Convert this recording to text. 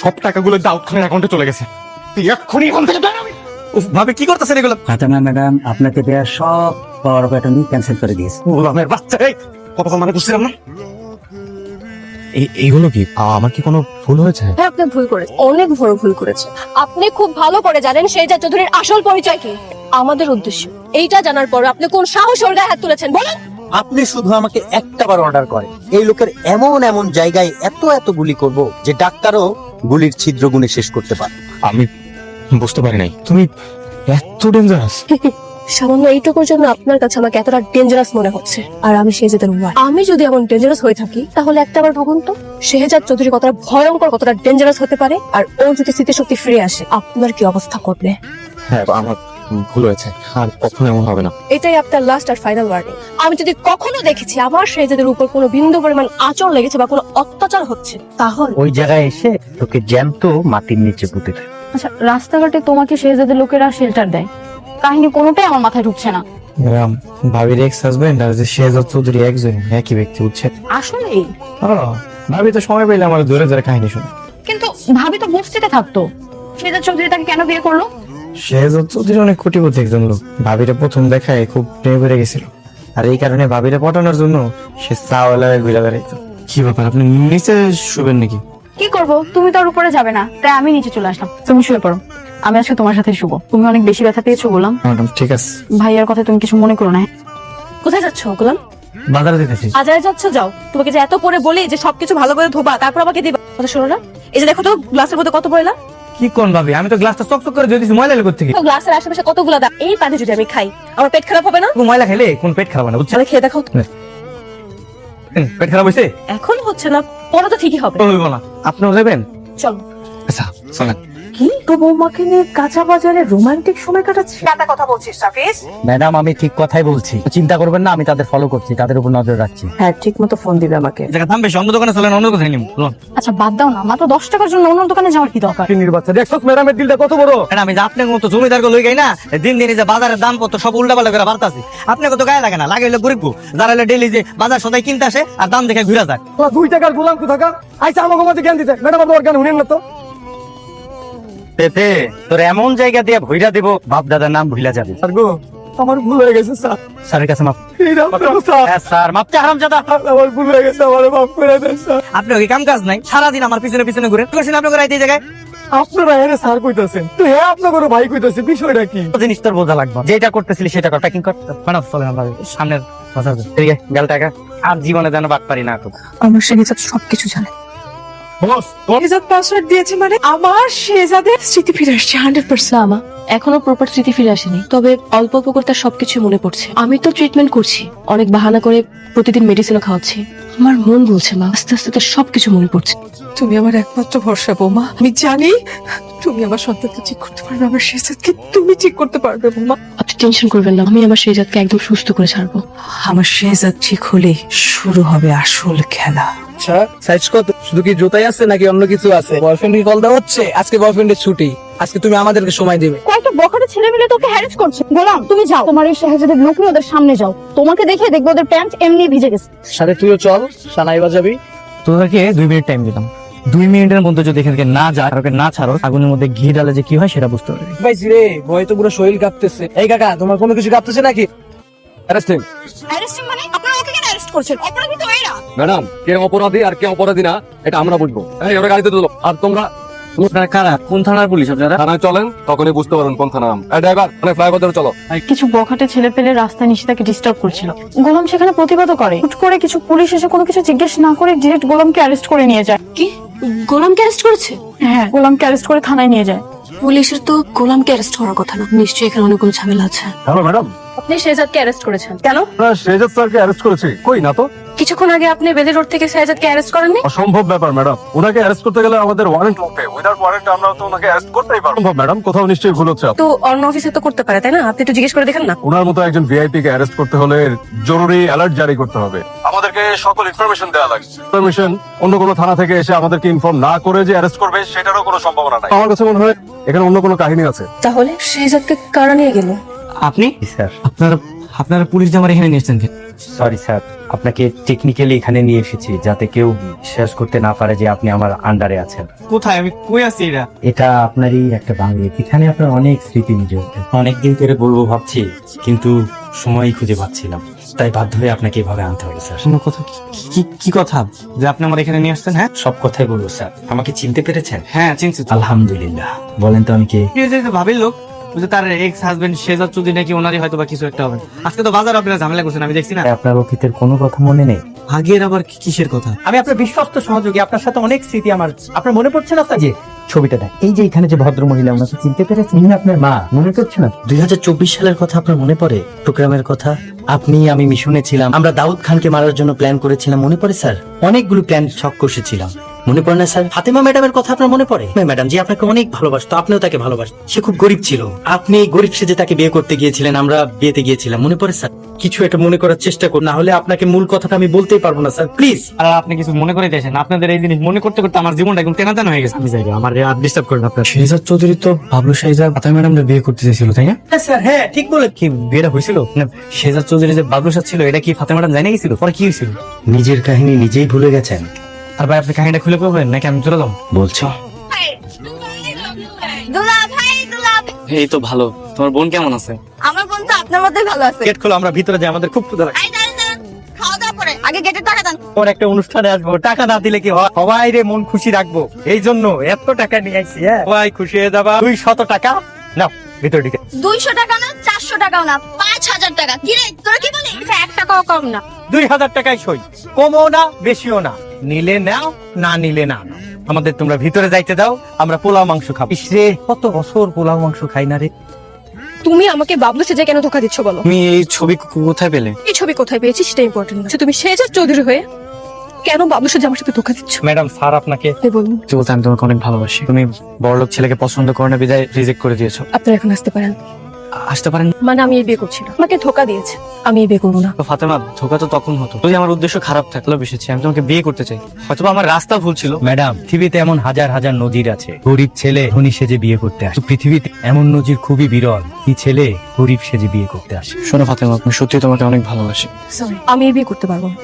সব টাকাগুলো দাউদ খানের অ্যাকাউন্টে চলে গেছে। তুই এক্ষুনি এখান থেকে বের হবি। উফ, ভাবি কি করতেছেন এগুলো? ফাতেমা ম্যাডাম আপনাকে দেয়া সব পাওয়ার প্যাটার্নই ক্যান্সেল করে দিয়েছে। গোলামের বাচ্চা, এই কত মানে বুঝছিলাম না। এইগুলো কি আমার কি কোনো ভুল হয়েছে? হ্যাঁ, আপনি ভুল করেছেন, অনেক বড় ভুল করেছেন। আপনি খুব ভালো করে জানেন শেহজাদ চৌধুরীর আসল পরিচয় কি। আমাদের উদ্দেশ্য এইটা জানার পর আপনি কোন সাহস ওর গায়ে হাত তুলেছেন বলেন? আপনি শুধু আমাকে একটাবার অর্ডার করেন, এই লোকের এমন এমন জায়গায় এত এত গুলি করব যে ডাক্তারও গুলির ছিদ্র গুনে শেষ করতে পারে। আমি বুঝতে পারি নাই তুমি এত ডেঞ্জারাস। সামান্য এইটুকুর জন্য আপনার কাছে আমাকে এতটা ডেঞ্জারাস মনে হচ্ছে। আর আমি শেহজাদের ওয়াইফ। আমি যদি এমন ডেঞ্জারাস হয়ে থাকি তাহলে একটা বার ভাবুন তো শেহজাদ চৌধুরী কতটা ভয়ঙ্কর, কতটা ডেঞ্জারাস হতে পারে। আর ও যদি স্মৃতিশক্তি ফিরে আসে আপনার কি অবস্থা করবে? হ্যাঁ, আমার ভুল হয়েছে, আর কখনো এমন হবে না। এটাই আপনার লাস্ট আর ফাইনাল ওয়ার্নিং। আমি যদি কখনো দেখেছি আমার শেহজাদের উপর কোনো বিন্দু পরিমাণ আঁচড় লেগেছে বা কোনো অত্যাচার হচ্ছে, তাহলে ওই জায়গায় এসে তোকে জ্যান্ত মাটির নিচে পুঁতে দেবে। আচ্ছা, রাস্তাঘাটে তোমাকে শেহজাদের লোকেরা শেল্টার দেয়, কাহিনী কোনোটাই আমার মাথায় ঢুকছে না। ম্যাডাম, ভাবির এক্স হাজবেন্ড আর যে শেহজাদ চৌধুরী একজন একই ব্যক্তি, বুঝছেন? আসলেই? ভাবি তো সময় পেলে আমার ধরে ধরে কাহিনী শুনে। কিন্তু ভাবি তো বস্তিতে থাকতো, শেহজাদ চৌধুরী তাকে কেন বিয়ে করলো? শেহজাদ চৌধুরী অনেক কোটিপতি একজন লোক, ভাবিরে প্রথম দেখায় খুব প্রেমে পড়ে গেছিল, আর এই কারণে ভাবিরে পটানোর জন্য সে চাওয়ালায় ঘুরে বেড়াইতো। কি ব্যাপার, আপনি নিচে শুবেন নাকি? কি করব, তুমি তো আর উপরে যাবে না, তাই আমি নিচে চলে আসলাম। তুমি শুয়ে পড়ো, আমি আজকে তোমার সাথে শুবো। তুমি অনেক বেশি ব্যথা পেয়েছো গোলাম। ম্যাডাম ঠিক আছে। ভাইয়ার কথা তুমি কিছু মনে করো না। কোথায় যাচ্ছ গোলাম? বাজারে যেতেছি। আজারে যাচ্ছ, যাও। তোমাকে যে এত করে বলি যে সবকিছু ভালো করে ধোবা তারপর আমাকে দিবা, কথা শোনো না? এই যে দেখো তো গ্লাসের মধ্যে কত ময়লা। কি কোন ভাবি, আমি তো গ্লাসটা চকচক করে দিয়ে দিছি, ময়লা এলো কোত্থেকে? তো গ্লাসের আশেপাশে কতগুলো দাগ, এই পানি যদি আমি খাই আমার পেট খারাপ হবে না? ময়লা খেলে কোন পেট খারাপ না, বুঝছেন? তাহলে খেয়ে দেখাও তো। পেট খারাপ হয়েছে? এখন হচ্ছে না, পরে তো ঠিকই হবে। হইব না, আপনিও যাবেন? চলো। আচ্ছা চলেন। কি তো বৌমাকে নিয়ে কাঁচা বাজারে রোমান্টিক সময় কাটাচ্ছে? একটা কথা বলছিস সাফিজ? ম্যাডাম আমি ঠিক কথাই বলছি, চিন্তা করবেন না, আমি তাদের ফলো করছি, তাদের উপর নজর রাখছি। হ্যাঁ, ঠিক মতো ফোন দিবে আমাকে। জায়গা থামবে, অন্য দোকানে চলেন, অন্য কোথায় নিব। আচ্ছা বাদ দাও না, মাত্র 10 টাকার জন্য অন্য দোকানে যাওয়ার কি দরকার? বাচ্চা দেখছো ম্যাডামের দিলটা কত বড়। আমি যে আপনার মতো জমিদার গুলো লই না, দিন দিন যে বাজারের দাম কত সব উল্টা পাল্টা করে বাড়তাছে। আপনার কত গায়ে লাগে না, লাগে হলে গরিব যারা ডেইলি যে বাজার সদাই কিনতে আসে আর দাম দেখে ঘুরে যায়। 2 টাকার গোলাম কোথাকার আইসা আমাকে মাঝে জ্ঞান দিতে। ম্যাডাম আপনার জ্ঞান শুনেন না তো? পেতে তোর এমন জায়গা দিয়ে ভইরা দেব, বাপ দাদার নাম ভুলা যাবে। স্যার গো, আমার ভুল হয়ে গেছে স্যার। স্যারের কাছে মাপ। স্যার হ্যাঁ স্যার, মাপ চা হারামজাদা। আমার ভুল হয়ে গেছে, আমার মাফ করে দেন স্যার। আপনার কি কাম কাজ নাই? সারাদিন আমার পিছনে পিছনে ঘুরে করছেন আপনাকে রাইতে এই জায়গায়। আপনারা এনে স্যার কইতাছেন তো, হ্যাঁ আপনাদের ভাই কইতাছে, বিষয়টা কি? জিনিস তোর বোঝা লাগবে, যেটা করতেছিলি সেটা কর, প্যাকিং কর। ম্যাডাম চলেন আমরা সামনের বাজার যাই। ঠিক আছে, গেল টাকা আর জীবনে যেন বাদ পারি না তো। আমার শেহজাদ সবকিছু জানে। বস শেহজাদ পাসওয়ার্ড দিয়েছে মানে আমার শেহজাদের স্মৃতি ফিরে আসছে 100%। আমা এখনো প্রপার স্মৃতি ফিরে আসেনি, তবে অল্প অল্প করে তার সবকিছু মনে পড়ছে। আমি তো ট্রিটমেন্ট করছি, অনেক বাহানা করে প্রতিদিন মেডিসিনও খাওয়াচ্ছি। আমার মন বলছে মা, আস্তে আস্তে তার সবকিছু মনে পড়ছে। তুমি আমার একমাত্র ভরসা বৌমা, আমি জানি তুমি আমার সন্তানকে ঠিক করতে পারবে, আমার শেহজাদকে তুমি ঠিক করতে পারবে বৌমা। আপনি টেনশন করবেন না, আমি আমার শেহজাদকে একদম সুস্থ করে ছাড়বো। আমার শেহজাদ ঠিক হলে শুরু হবে আসল খেলা। আচ্ছা সাইজ কত? শুধু কি জুতাই আছে নাকি অন্য কিছু আছে? বয়ফ্রেন্ডকে কল দেওয়া হচ্ছে? আজকে বয়ফ্রেন্ডের ছুটি, আজকে তুমি আমাদেরকে সময় দিবে। কয়েকটা বখাটে ছেলে মিলে তোকে হ্যারেস করছে। গোলাম তুমি যাও, তোমার এই শেহজাদের লোক নিয়ে ওদের সামনে যাও, তোমাকে দেখে দেখবে ওদের প্যান্ট এমনি ভিজে গেছে। সাথে তুইও চল, সানাই বাজাবি। তোদেরকে 2 মিনিট টাইম দিলাম, 2 মিনিটের মধ্যে যদি এখান থেকে না যায়, ওকে না ছাড়ো, আগুনের মধ্যে ঘি ডালে যে কি হয় সেটা বুঝতে পারবি। পাইছি রে, ভয় তো পুরো শরীর কাঁপতেছে। এই কাকা, তোমার কোনো কিছু কাঁপতেছে নাকি? অ্যারেস্টিং অ্যারেস্টিং মানে? আপনারা ওকে কেন অ্যারেস্ট করছেন? অপরাধী তো এরা। ম্যাডাম, কে অপরাধী আর কে অপরাধী না এটা আমরা বুঝবো। এই ওরা গাড়িতে তুলো, আর তোমরা আপনারা কারা, কোন থানার পুলিশ আপনারা? থানায় চলেন, তখনই বুঝতে পারবেন কোন থানা নাম। এই ড্রাইভার, ফ্লাইওভার ধরে চলো। কিছু বখাটে ছেলে পেলে রাস্তায় নিশিতাকে ডিস্টার্ব করছিল। গোলাম সেখানে প্রতিবাদও করে। হুট করে কিছু পুলিশ এসে কোনো কিছু জিজ্ঞেস না করে ডিরেক্ট গোলামকে অ্যারেস্ট করে নিয়ে যায়। কি গোলামকে অ্যারেস্ট করেছে? হ্যাঁ, গোলামকে অ্যারেস্ট করে থানায় নিয়ে যায়। পুলিশের তো গোলামকে অ্যারেস্ট করার কথা না, নিশ্চয়ই এখানে অনেক কোনো ঝামেলা আছে। হ্যালো ম্যাডাম, আপনি শেহজাদকে অ্যারেস্ট করেছেন কেন? আমরা শেহজাদ স্যারকে অ্যারেস্ট করেছি। কই না তো? কিছুক্ষণ আগে আপনি বেলি রোড থেকে শেহজাদকে অ্যারেস্ট করেননি? অসম্ভব ব্যাপার ম্যাডাম, ওনাকে অ্যারেস্ট করতে গেলে আমাদের ওয়ারেন্ট লাগবে। উইদাউট ওয়ারেন্ট আমরা তো ওনাকে অ্যারেস্ট করতেই পারবো না। ম্যাডাম, কোথাও নিশ্চয়ই ভুল হচ্ছে। তো অন্য অফিসে তো করতে পারে, তাই না? আপনি একটু জিজ্ঞেস করে দেখেন না। ওনার মতো একজন ভিআইপি কে অ্যারেস্ট করতে হলে জরুরি অ্যালার্ট জারি করতে হবে। আমাদেরকে সকল ইনফরমেশন দেওয়া লাগবে। ইনফরমেশন অন্য কোনো থানা থেকে এসে আমাদেরকে ইনফর্ম না করে যে অ্যারেস্ট করবে সেটারও কোনো সম্ভাবনা নাই। আমার কাছে মনে হয় এখানে অন্য কোনো কাহিনী আছে। তাহলে শেহজাদকে কারা নিয়ে গেল? আপনি? স্যার আপনারা পুলিশ জামার এখানে নিয়ে এসেছেন? সরি স্যার, আপনাকে টেকনিক্যালি এখানে নিয়ে এসেছি যাতে কেউ বিশ্বাস করতে না পারে যে আপনি আমার আন্ডারে আছেন। কোথায় আমি কই আছি এটা? এটা আপনারই একটা বাংলা, এখানে আপনার অনেক স্মৃতি নিজে অনেকদিন ধরে বলবো ভাবছি, কিন্তু সময়ই খুঁজে পাচ্ছিলাম, তাই বাধ্য হয়ে আপনাকে এভাবে আনতে হবে স্যার। কোনো কথা কি কথা যে আপনি আমার এখানে নিয়ে আসছেন? হ্যাঁ সব কথাই বলবো স্যার। আমাকে চিনতে পেরেছেন? হ্যাঁ চিনছি তো। আলহামদুলিল্লাহ। বলেন তো আমি কে? ভাবির লোক, বুঝে তার এক্স হাজবেন্ড শেজাদ চৌধুরী নাকি, ওনারই হয়তো বা কিছু একটা হবে। আজকে তো বাজার আপনারা ঝামেলা করছেন, আমি দেখছি না। আপনার অতীতের কোনো কথা মনে নেই? আগের আবার কিসের কথা? আমি আপনার বিশ্বস্ত সহযোগী, আপনার সাথে অনেক স্মৃতি আমার। আপনার মনে পড়ছে না স্যার? যে ছবিটা দেখ, এই যে এখানে যে ভদ্র মহিলা, ওনাকে চিনতে পেরেছেন? ইনি আপনার মা, মনে পড়ছে না? 2024 সালের কথা আপনার মনে পড়ে? প্রোগ্রামের কথা আপনি আমি মিশনে ছিলাম, আমরা দাউদ খানকে মারার জন্য প্ল্যান করেছিলাম, মনে পড়ে স্যার? অনেকগুলো প্ল্যান ছক কষেছিলাম, মনে পড়ে না স্যার? ফাতেমা ম্যাডামের কথা আপনার মনে পড়ে? ম্যাডাম জি আপনাকে অনেক ভালোবাসতো, আপনিও তাকে ভালোবাসতেন। সে খুব গরিব ছিল, আপনি গরিব সেজে তাকে বিয়ে করতে গিয়েছিলেন, আমরা বিয়েতে গিয়েছিলাম, মনে পড়ে স্যার? কিছু একটা মনে করার চেষ্টা করুন, না হলে আপনাকে মূল কথাটা আমি বলতেই পারবো না স্যার, প্লিজ। আর আপনি কিছু মনে করে দিয়েছেন, আপনাদের এই জিনিস মনে করতে করতে আমার জীবনটা একদম তেনা তেনা হয়ে গেছে। আমি যাই, আমার আর ডিস্টার্ব করেন আপনার। শেহজাদ চৌধুরী তো বাবলু শাহিজা ফাতেমা ম্যাডামরা বিয়ে করতে চাইছিল, তাই না? স্যার হ্যাঁ ঠিক বলে। কি বিয়েটা হয়েছিল? শেজাদ চৌধুরী যে বাবলু সাথ ছিল, এটা কি ফাতেমা ম্যাডাম জানে গেছিল? পরে কি হয়েছিল? নিজের কাহিনী নিজেই ভুলে গেছেন। আর ভাই আপনি কাহিনীটা খুলে বলবেন নাকি আমি চলে যাবো? বলছি এই তো ভালো। তোমার বোন কেমন আছে? আমার বোন তো আপনার মধ্যেই ভালো আছে। গেট খোলো, আমরা ভিতরে যাই, আমাদের খুব ক্ষুধা লাগে। এই দাঁড়ান, দাঁড়ান। খাওয়া দাওয়া করে আগে গেটের টাকা দেন। ওর একটা অনুষ্ঠানে আসবো, টাকা না দিলে কি হয়? সবাই রে মন খুশি রাখবো, এই জন্য এত টাকা নিয়ে আসছি। হ্যাঁ সবাই খুশি হয়ে যাবা। 200 টাকা নাও, ভিতর দিকে। 200 টাকা না, 400 টাকাও না, 5000 টাকা। কি রে, তোরা কি বলিস? 1 টাকাও কম না। 2000 টাকায় সই, কমও না বেশিও না, নিলে নাও, না নিলে না নাও। আমাদের তোমরা ভিতরে যাইতে দাও, আমরা পোলাও মাংস খাবো। ইসরে কত বছর পোলাও মাংস খাই না রে। তুমি আমাকে বাবলু সেজে কেন ধোকা দিচ্ছ বলো? তুমি এই ছবি কোথায় পেলে? এই ছবি কোথায় পেয়েছি সেটা ইম্পর্টেন্ট না। তুমি শেহজাদ চৌধুরী হয়ে কেন বাবলু সেজে আমার সাথে ধোকা দিচ্ছ? ম্যাডাম স্যার আপনাকে আপনি বলুন। বলতে আমি তোমাকে অনেক ভালোবাসি। তুমি বড়লোক ছেলেকে পছন্দ করো না বিদায় রিজেক্ট করে দিয়েছো। আপনারা এখন আসতে পারেন। আসতে পারেন? মানে আমি এই বিয়ে করছি না, আমাকে ধোকা দিয়েছে, আমি এই বিয়ে করবো না। তো ফাতেমা, ধোকা তো তখন হতো যদি আমার উদ্দেশ্য খারাপ থাকলেও বেশি। আমি তোমাকে বিয়ে করতে চাই, হয়তো আমার রাস্তা ভুল ছিল। ম্যাডাম পৃথিবীতে এমন হাজার হাজার নজির আছে, গরিব ছেলে ধনী সেজে বিয়ে করতে আসে। পৃথিবীতে এমন নজির খুবই বিরল, কি ছেলে গরিব সেজে বিয়ে করতে আসে। শোনো ফাতেমা, আমি সত্যি তোমাকে অনেক ভালোবাসি। সরি, আমি এই বিয়ে করতে পারবো না।